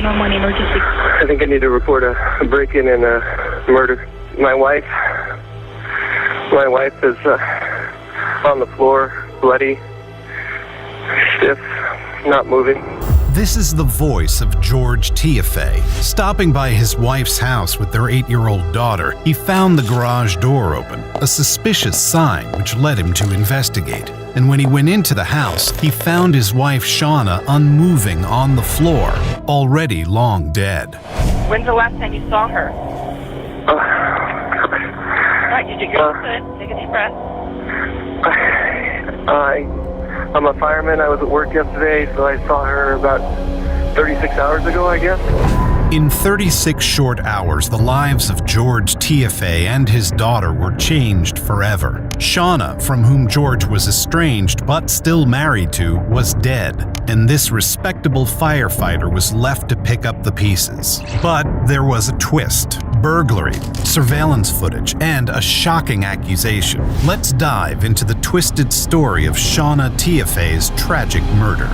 911 emergency. I think I need to report a break-in and a murder. My wife is on the floor, bloody, stiff, not moving. This is the voice of George Tiafe. Stopping by his wife's house with their 8-year-old daughter, he found the garage door open, a suspicious sign which led him to investigate. And when he went into the house, he found his wife Shauna unmoving on the floor, already long dead. When's the last time you saw her? All right, did you go good? Take a deep breath. I'm a fireman. I was at work yesterday, so I saw her about 36 hours ago, I guess. In 36 short hours, the lives of George Tiafe and his daughter were changed forever. Shauna, from whom George was estranged but still married to, was dead, and this respectable firefighter was left to pick up the pieces. But there was a twist: burglary, surveillance footage, and a shocking accusation. Let's dive into the twisted story of Shauna Tiafe's tragic murder.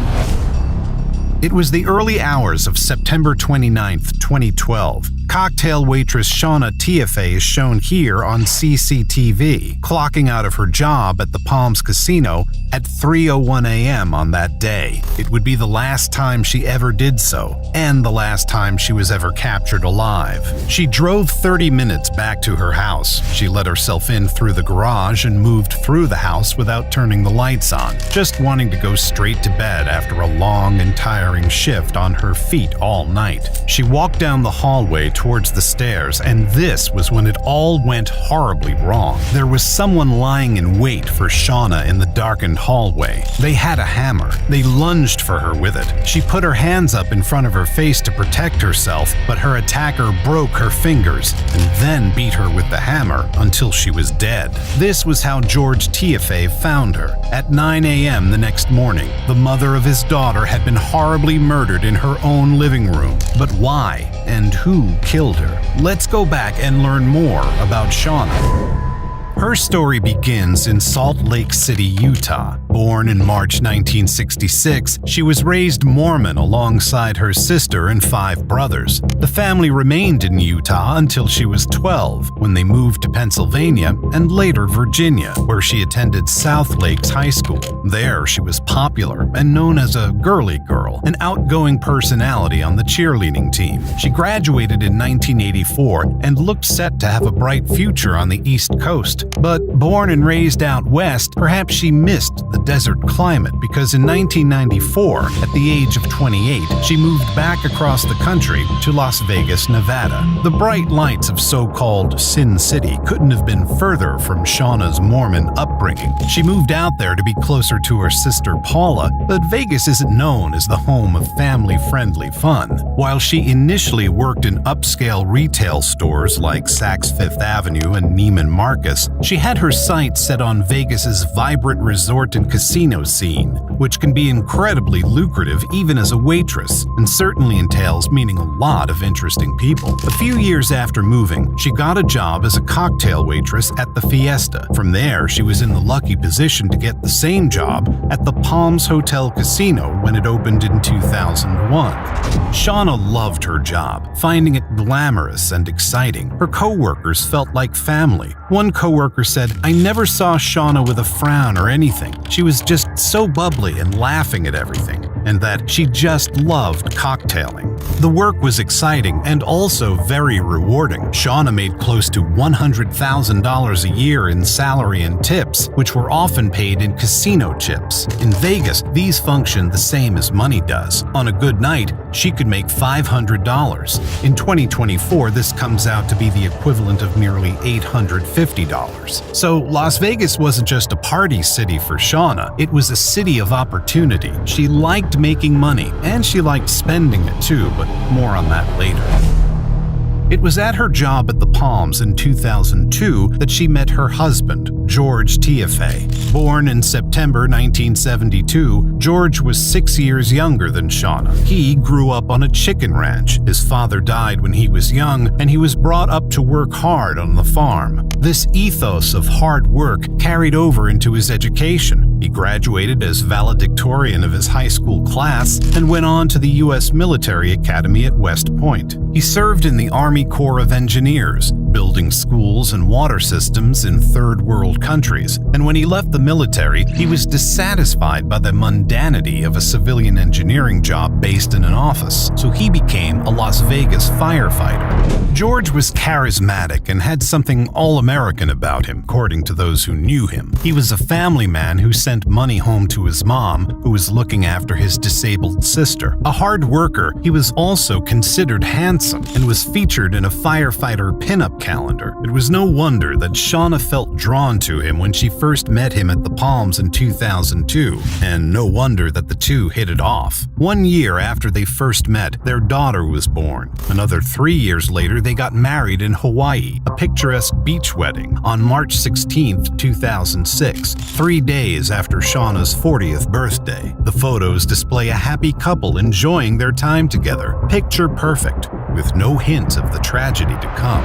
It was the early hours of September 29, 2012. Cocktail waitress Shauna Tiafe is shown here on CCTV, clocking out of her job at the Palms Casino at 3:01 a.m. on that day. It would be the last time she ever did so, and the last time she was ever captured alive. She drove 30 minutes back to her house. She let herself in through the garage and moved through the house without turning the lights on, just wanting to go straight to bed after a long and tiring shift on her feet all night. She walked down the hallway towards the stairs, and this was when it all went horribly wrong. There was someone lying in wait for Shauna in the darkened hallway. They had a hammer. They lunged for her with it. She put her hands up in front of her face to protect herself, but her attacker broke her fingers and then beat her with the hammer until she was dead. This was how George Tiafe found her. At 9 a.m. the next morning, the mother of his daughter had been horribly murdered in her own living room. But why and who killed her? Let's go back and learn more about Shauna. Her story begins in Salt Lake City, Utah. Born in March 1966, she was raised Mormon alongside her sister and 5 brothers. The family remained in Utah until she was 12, when they moved to Pennsylvania and later Virginia, where she attended South Lakes High School. There, she was popular and known as a girly girl, an outgoing personality on the cheerleading team. She graduated in 1984 and looked set to have a bright future on the East Coast. But born and raised out west, perhaps she missed the desert climate because in 1994, at the age of 28, she moved back across the country to Las Vegas, Nevada. The bright lights of so-called Sin City couldn't have been further from Shauna's Mormon upbringing. She moved out there to be closer to her sister Paula, but Vegas isn't known as the home of family-friendly fun. While she initially worked in upscale retail stores like Saks Fifth Avenue and Neiman Marcus, she had her sights set on Vegas's vibrant resort and casino scene, which can be incredibly lucrative even as a waitress, and certainly entails meeting a lot of interesting people. A few years after moving, she got a job as a cocktail waitress at the Fiesta. From there, she was in the lucky position to get the same job at the Palms Hotel Casino when it opened in 2001. Shauna loved her job, finding it glamorous and exciting. Her co-workers felt like family. One co-worker said, "I never saw Shauna with a frown or anything. She was just so bubbly and laughing at everything," and that she just loved cocktailing. The work was exciting and also very rewarding. Shauna made close to $100,000 a year in salary and tips, which were often paid in casino chips. In Vegas, these function the same as money does. On a good night, she could make $500. In 2024, this comes out to be the equivalent of nearly $850. So Las Vegas wasn't just a party city for Shauna, it was a city of opportunity. She liked making money, and she liked spending it too, but more on that later. It was at her job at the Palms in 2002 that she met her husband, George Tiafe. Born in September 1972, George was 6 years younger than Shauna. He grew up on a chicken ranch. His father died when he was young, and he was brought up to work hard on the farm. This ethos of hard work carried over into his education. He graduated as valedictorian of his high school class and went on to the U.S. Military Academy at West Point. He served in the Army Corps of Engineers, building schools and water systems in third world countries, and when he left the military, he was dissatisfied by the mundanity of a civilian engineering job based in an office, so he became a Las Vegas firefighter. George was charismatic and had something all-American about him, according to those who knew him. He was a family man who sent money home to his mom, who was looking after his disabled sister. A hard worker, he was also considered handsome and was featured in a firefighter pinup calendar. It was no wonder that Shauna felt drawn to him when she first met him at the Palms in 2002, and no wonder that the two hit it off. 1 year after they first met, their daughter was born. Another 3 years later, they got married in Hawaii, a picturesque beach wedding, on March 16, 2006, 3 days after Shauna's 40th birthday. The photos display a happy couple enjoying their time together, picture perfect, with no hint of the tragedy to come.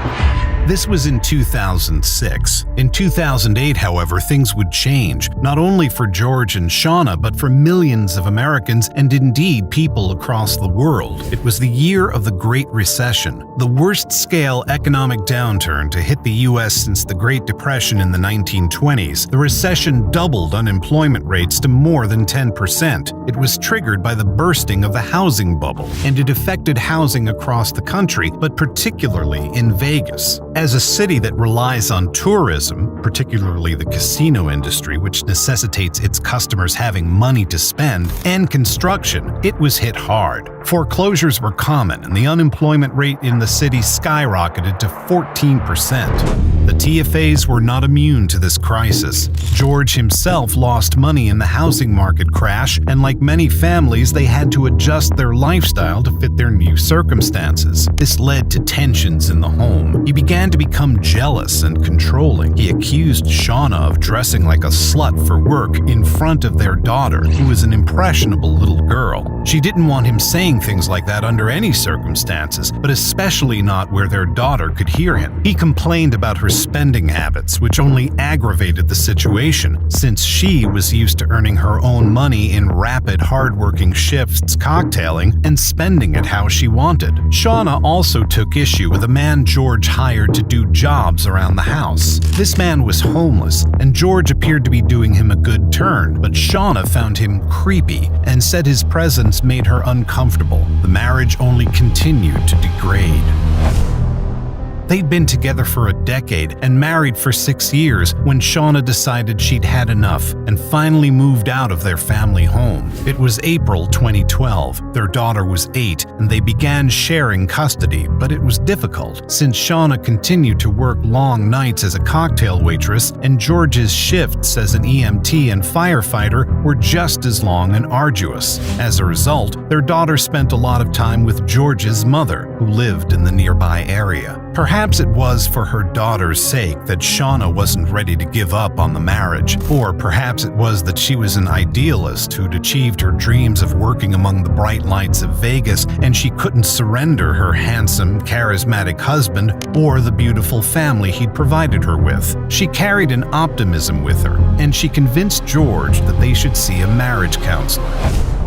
This was in 2006. In 2008, however, things would change, not only for George and Shauna, but for millions of Americans and indeed people across the world. It was the year of the Great Recession, the worst-scale economic downturn to hit the U.S. since the Great Depression in the 1920s. The recession doubled unemployment rates to more than 10%. It was triggered by the bursting of the housing bubble, and it affected housing across the country, but particularly in Vegas. As a city that relies on tourism, particularly the casino industry, which necessitates its customers having money to spend, and construction, it was hit hard. Foreclosures were common, and the unemployment rate in the city skyrocketed to 14%. The TFAs were not immune to this crisis. George himself lost money in the housing market crash, and like many families, they had to adjust their lifestyle to fit their new circumstances. This led to tensions in the home. He began to become jealous and controlling. He accused Shauna of dressing like a slut for work in front of their daughter, who was an impressionable little girl. She didn't want him saying things like that under any circumstances, but especially not where their daughter could hear him. He complained about her spending habits, which only aggravated the situation, since she was used to earning her own money in rapid, hard-working shifts cocktailing and spending it how she wanted. Shauna also took issue with a man George hired to do jobs around the house. This man was homeless, and George appeared to be doing him a good turn, but Shauna found him creepy and said his presence made her uncomfortable. The marriage only continued to degrade. They'd been together for a decade and married for 6 years when Shauna decided she'd had enough and finally moved out of their family home. It was April 2012. Their daughter was 8 and they began sharing custody, but it was difficult since Shauna continued to work long nights as a cocktail waitress and George's shifts as an EMT and firefighter were just as long and arduous. As a result, their daughter spent a lot of time with George's mother, who lived in the nearby area. Perhaps it was for her daughter's sake that Shauna wasn't ready to give up on the marriage, or perhaps it was that she was an idealist who'd achieved her dreams of working among the bright lights of Vegas and she couldn't surrender her handsome, charismatic husband or the beautiful family he'd provided her with. She carried an optimism with her, and she convinced George that they should see a marriage counselor.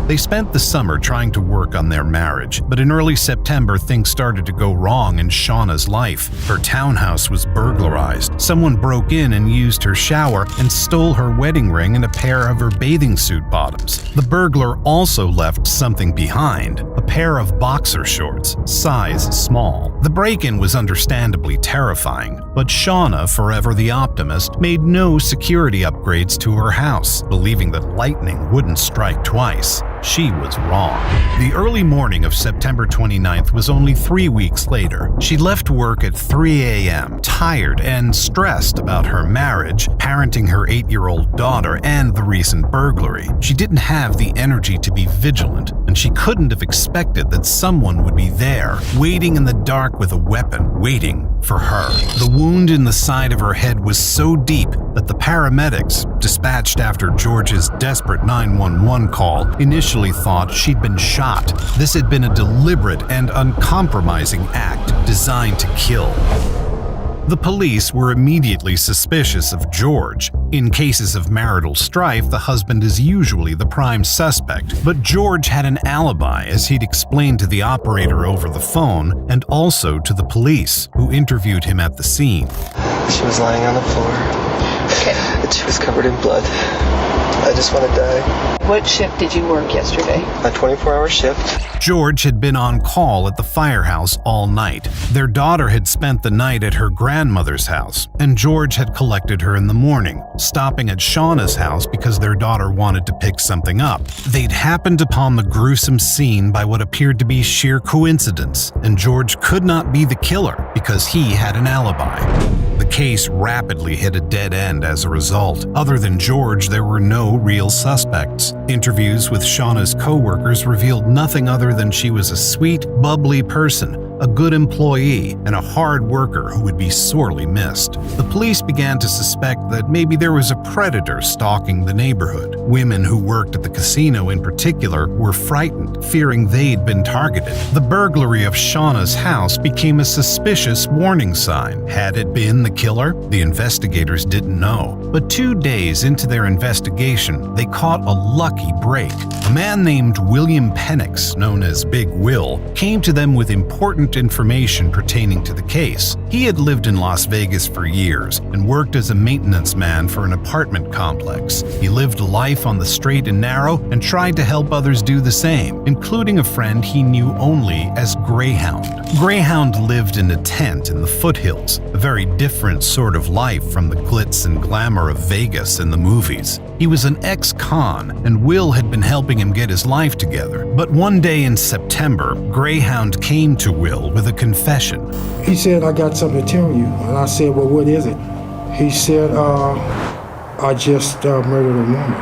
They spent the summer trying to work on their marriage, but in early September things started to go wrong in Shauna's life. Her townhouse was burglarized. Someone broke in and used her shower and stole her wedding ring and a pair of her bathing suit bottoms. The burglar also left something behind, a pair of boxer shorts, size small. The break-in was understandably terrifying, but Shauna, forever the optimist, made no security upgrades to her house, believing that lightning wouldn't strike twice. She was wrong. The early morning of September 29th was only 3 weeks later. She left work at 3 a.m., tired and stressed about her marriage, parenting her 8-year-old daughter, and the recent burglary. She didn't have the energy to be vigilant, and she couldn't have expected that someone would be there, waiting in the dark with a weapon, waiting for her. The wound in the side of her head was so deep that the paramedics, dispatched after George's desperate 911 call, initially thought she'd been shot. This had been a deliberate and uncompromising act designed to kill. The police were immediately suspicious of George. In cases of marital strife, the husband is usually the prime suspect, but George had an alibi, as he'd explained to the operator over the phone and also to the police, who interviewed him at the scene. She was lying on the floor. Okay. And she was covered in blood. I just want to die. What shift did you work yesterday? A 24-hour shift. George had been on call at the firehouse all night. Their daughter had spent the night at her grandmother's house, and George had collected her in the morning, stopping at Shauna's house because their daughter wanted to pick something up. They'd happened upon the gruesome scene by what appeared to be sheer coincidence, and George could not be the killer because he had an alibi. The case rapidly hit a dead end as a result. Other than George, there were no real suspects. Interviews with Shauna's co-workers revealed nothing other than she was a sweet, bubbly person, a good employee, and a hard worker who would be sorely missed. The police began to suspect that maybe there was a predator stalking the neighborhood. Women who worked at the casino in particular were frightened, fearing they'd been targeted. The burglary of Shauna's house became a suspicious warning sign. Had it been the killer? The investigators didn't know. But 2 days into their investigation, they caught a lucky break. A man named William Penix, known as Big Will, came to them with important information pertaining to the case. He had lived in Las Vegas for years and worked as a maintenance man for an apartment complex. He lived a life on the straight and narrow and tried to help others do the same, including a friend he knew only as Greyhound. Greyhound lived in a tent in the foothills, a very different sort of life from the glitz and glamour of Vegas in the movies. He was an ex-con, and Will had been helping him get his life together. But one day in September, Greyhound came to Will with a confession. He said, "I got something to tell you." And I said, "Well, what is it?" He said, "I just murdered a woman."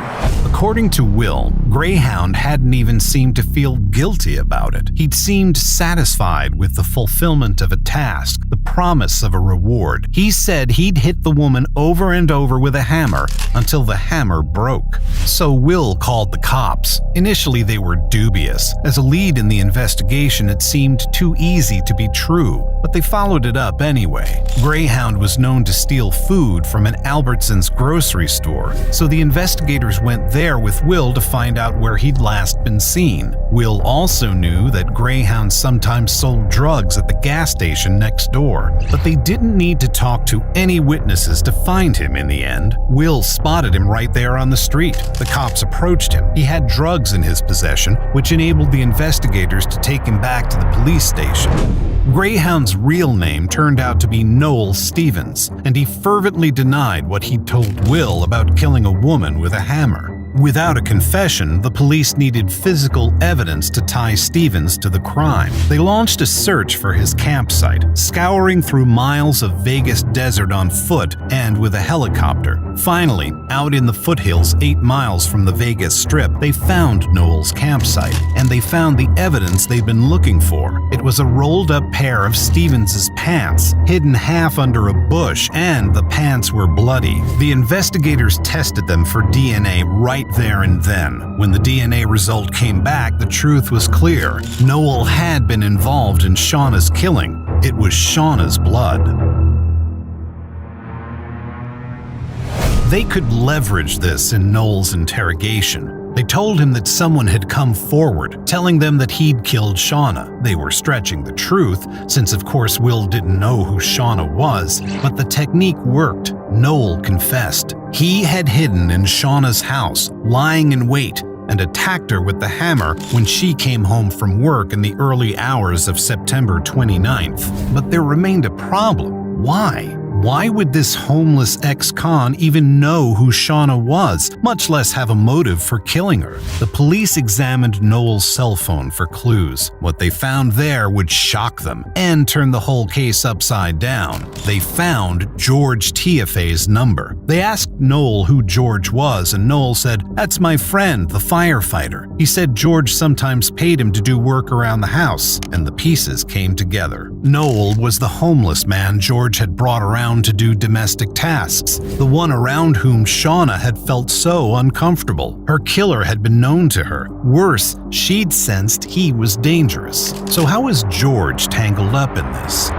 According to Will, Greyhound hadn't even seemed to feel guilty about it. He'd seemed satisfied with the fulfillment of a task, the promise of a reward. He said he'd hit the woman over and over with a hammer until the hammer broke. So Will called the cops. Initially, they were dubious. As a lead in the investigation, it seemed too easy to be true, but they followed it up anyway. Greyhound was known to steal food from an Albertsons grocery store, so the investigators went there with Will to find out where he'd last been seen. Will also knew that Greyhound sometimes sold drugs at the gas station next door, but they didn't need to talk to any witnesses to find him in the end. Will spotted him right there on the street. The cops approached him. He had drugs in his possession, which enabled the investigators to take him back to the police station. Greyhound's real name turned out to be Noel Stevens, and he fervently denied what he'd told Will about killing a woman with a hammer. Without a confession, the police needed physical evidence to tie Stevens to the crime. They launched a search for his campsite, scouring through miles of Vegas desert on foot and with a helicopter. Finally, out in the foothills 8 miles from the Vegas Strip, they found Noel's campsite, and they found the evidence they'd been looking for. It was a rolled-up pair of Stevens's pants, hidden half under a bush, and the pants were bloody. The investigators tested them for DNA right there and then. When the DNA result came back, the truth was clear. Noel had been involved in Shauna's killing. It was Shauna's blood. They could leverage this in Noel's interrogation. They told him that someone had come forward, telling them that he'd killed Shauna. They were stretching the truth, since of course Will didn't know who Shauna was, but the technique worked. Noel confessed. He had hidden in Shauna's house, lying in wait, and attacked her with the hammer when she came home from work in the early hours of September 29th. But there remained a problem. Why? Why would this homeless ex-con even know who Shauna was, much less have a motive for killing her? The police examined Noel's cell phone for clues. What they found there would shock them and turn the whole case upside down. They found George Tiafe's number. They asked Noel who George was, and Noel said, "That's my friend, the firefighter." He said George sometimes paid him to do work around the house, and the pieces came together. Noel was the homeless man George had brought around to do domestic tasks, the one around whom Shauna had felt so uncomfortable. Her killer had been known to her. Worse, she'd sensed he was dangerous. So how was George tangled up in this?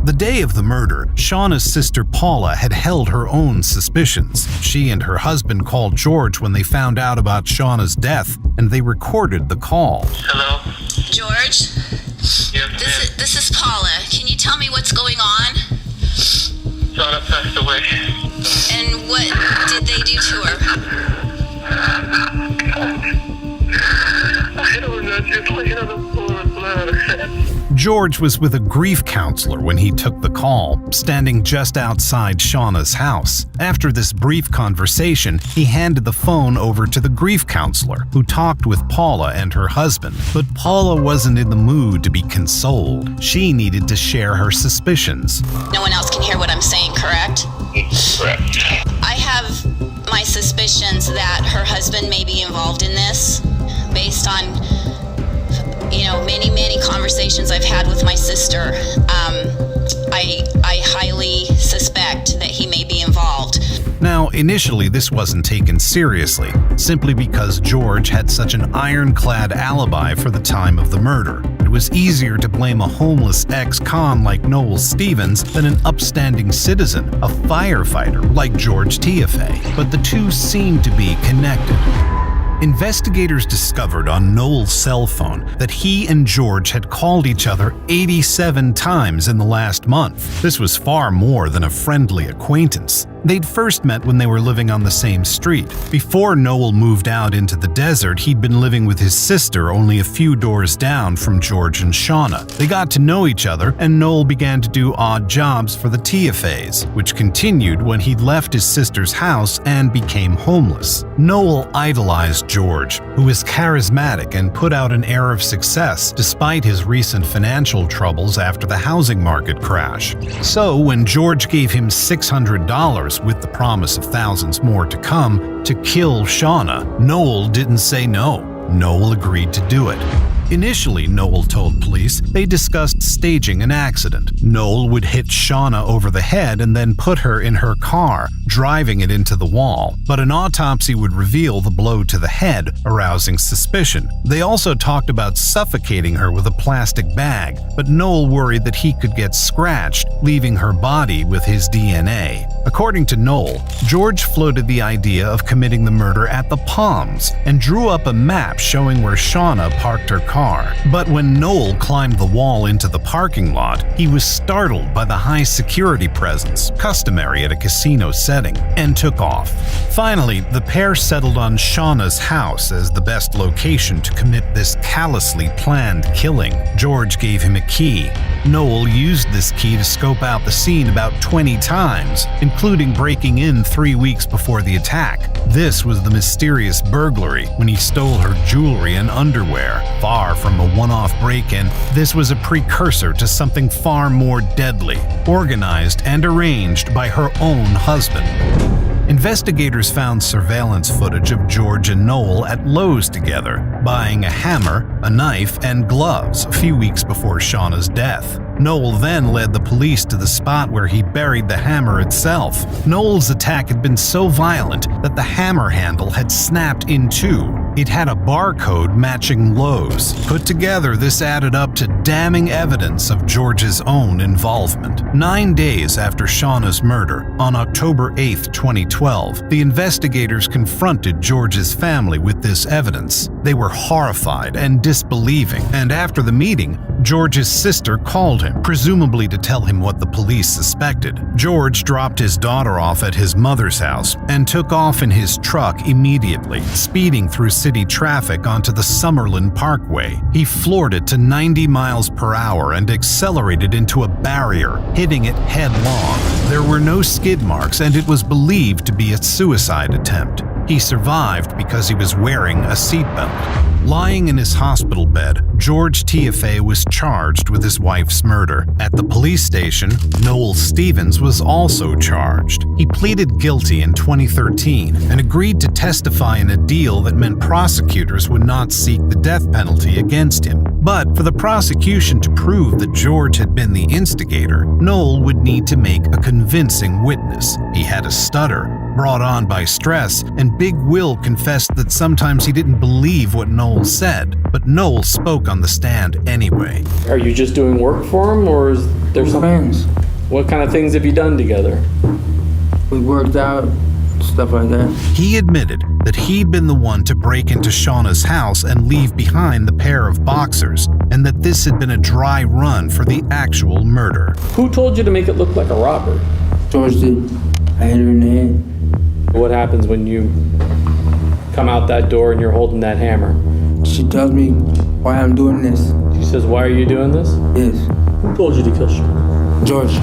The day of the murder, Shauna's sister Paula had held her own suspicions. She and her husband called George when they found out about Shauna's death, and they recorded the call. Hello? George? Yes, This is Paula. Can you tell me what's going on? Shauna passed away. And what did they do to her? I don't know, just laying on the floor with blood. George was with a grief counselor when he took the call, standing just outside Shauna's house. After this brief conversation, he handed the phone over to the grief counselor, who talked with Paula and her husband. But Paula wasn't in the mood to be consoled. She needed to share her suspicions. No one else can hear what I'm saying, correct? Correct. I have my suspicions that her husband may be involved in this, based on many conversations I've had with my sister. I highly suspect that he may be involved. Now, initially this wasn't taken seriously, simply because George had such an ironclad alibi for the time of the murder. It was easier to blame a homeless ex-con like Noel Stevens than an upstanding citizen, a firefighter like George Tiafe. But the two seemed to be connected. Investigators discovered on Noel's cell phone that he and George had called each other 87 times in the last month. This was far more than a friendly acquaintance. They'd first met when they were living on the same street. Before Noel moved out into the desert, he'd been living with his sister only a few doors down from George and Shauna. They got to know each other, and Noel began to do odd jobs for the Tiafes, which continued when he'd left his sister's house and became homeless. Noel idolized George, who was charismatic and put out an air of success despite his recent financial troubles after the housing market crash. So when George gave him $600 with the promise of thousands more to come to kill Shauna, Noel didn't say no. Noel agreed to do it. Initially, Noel told police they discussed staging an accident. Noel would hit Shauna over the head and then put her in her car, driving it into the wall. But an autopsy would reveal the blow to the head, arousing suspicion. They also talked about suffocating her with a plastic bag, but Noel worried that he could get scratched, leaving her body with his DNA. According to Noel, George floated the idea of committing the murder at the Palms and drew up a map showing where Shauna parked her car. But when Noel climbed the wall into the parking lot, he was startled by the high security presence, customary at a casino setting, and took off. Finally, the pair settled on Shauna's house as the best location to commit this callously planned killing. George gave him a key. Noel used this key to scope out the scene about 20 times, including breaking in 3 weeks before the attack. This was the mysterious burglary when he stole her jewelry and underwear. Far from a one-off break-in, this was a precursor to something far more deadly, organized and arranged by her own husband. Investigators found surveillance footage of George and Noel at Lowe's together, buying a hammer, a knife, and gloves a few weeks before Shauna's death. Noel then led the police to the spot where he buried the hammer itself. Noel's attack had been so violent that the hammer handle had snapped in two. It had a barcode matching Lowe's. Put together, this added up to damning evidence of George's own involvement. 9 days after Shauna's murder, on October 8, 2012, the investigators confronted George's family with this evidence. They were horrified and disbelieving, and after the meeting, George's sister called him, presumably to tell him what the police suspected. George dropped his daughter off at his mother's house and took off in his truck immediately, speeding through city traffic onto the Summerlin Parkway. He floored it to 90 miles per hour and accelerated into a barrier, hitting it headlong. There were no skid marks, and it was believed to be a suicide attempt. He survived because he was wearing a seatbelt. Lying in his hospital bed, George Tiafe was charged with his wife's murder. At the police station, Noel Stevens was also charged. He pleaded guilty in 2013 and agreed to testify in a deal that meant prosecutors would not seek the death penalty against him. But for the prosecution to prove that George had been the instigator, Noel would need to make a convincing witness. He had a stutter, brought on by stress, and Big Will confessed that sometimes he didn't believe what Noel said, but Noel spoke spoke on the stand anyway. Are you just doing work for him, or is there something? Friends. What kind of things have you done together? We worked out, stuff like that. He admitted that he'd been the one to break into Shauna's house and leave behind the pair of boxers, and that this had been a dry run for the actual murder. Who told you to make it look like a robbery? George did. I hit her in the head. What happens when you come out that door and you're holding that hammer? She tells me why I'm doing this. She says, "Why are you doing this?" Yes. Who told you to kill Shauna? George.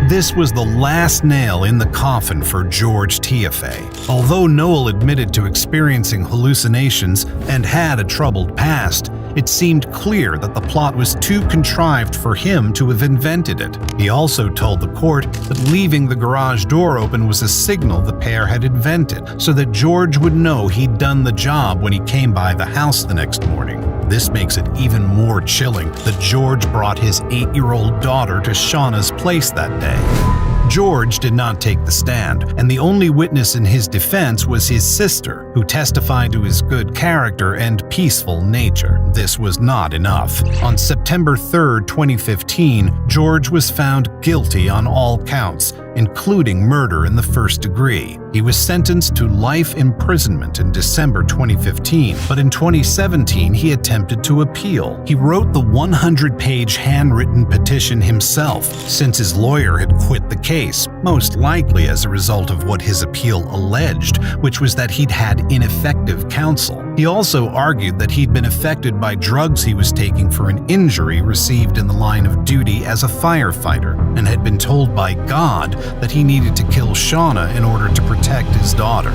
This was the last nail in the coffin for George Tiafe. Although Noel admitted to experiencing hallucinations and had a troubled past, it seemed clear that the plot was too contrived for him to have invented it. He also told the court that leaving the garage door open was a signal the pair had invented, so that George would know he'd done the job when he came by the house the next morning. This makes it even more chilling that George brought his 8-year-old daughter to Shauna's place that day. George did not take the stand, and the only witness in his defense was his sister, who testified to his good character and peaceful nature. This was not enough. On September 3, 2015, George was found guilty on all counts, including murder in the first degree. He was sentenced to life imprisonment in December 2015, but in 2017 he attempted to appeal. He wrote the 100-page handwritten petition himself, since his lawyer had quit the case, most likely as a result of what his appeal alleged, which was that he'd had ineffective counsel. He also argued that he'd been affected by drugs he was taking for an injury received in the line of duty as a firefighter, and had been told by God that he needed to kill Shauna in order to protect his daughter.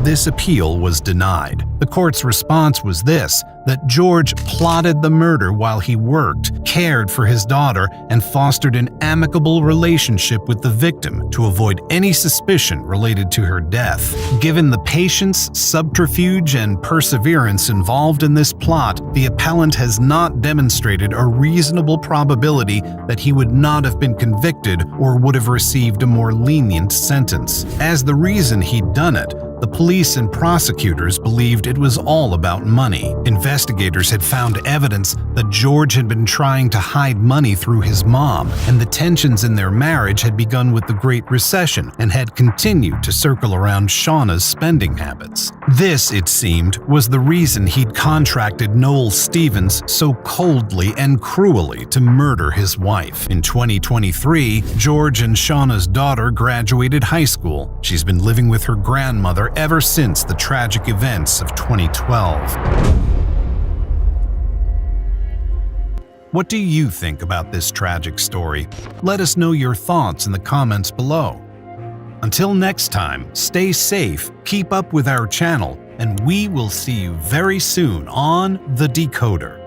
This appeal was denied. The court's response was this: that George plotted the murder while he worked, cared for his daughter, and fostered an amicable relationship with the victim to avoid any suspicion related to her death. Given the patience, subterfuge, and perseverance involved in this plot, the appellant has not demonstrated a reasonable probability that he would not have been convicted or would have received a more lenient sentence. As the reason he'd done it, the police and prosecutors believed it was all about money. Investigators had found evidence that George had been trying to hide money through his mom, and the tensions in their marriage had begun with the Great Recession and had continued to circle around Shauna's spending habits. This, it seemed, was the reason he'd contracted Noel Stevens so coldly and cruelly to murder his wife. In 2023, George and Shauna's daughter graduated high school. She's been living with her grandmother ever since the tragic events of 2012. What do you think about this tragic story? Let us know your thoughts in the comments below. Until next time, stay safe, keep up with our channel, and we will see you very soon on The Decoder.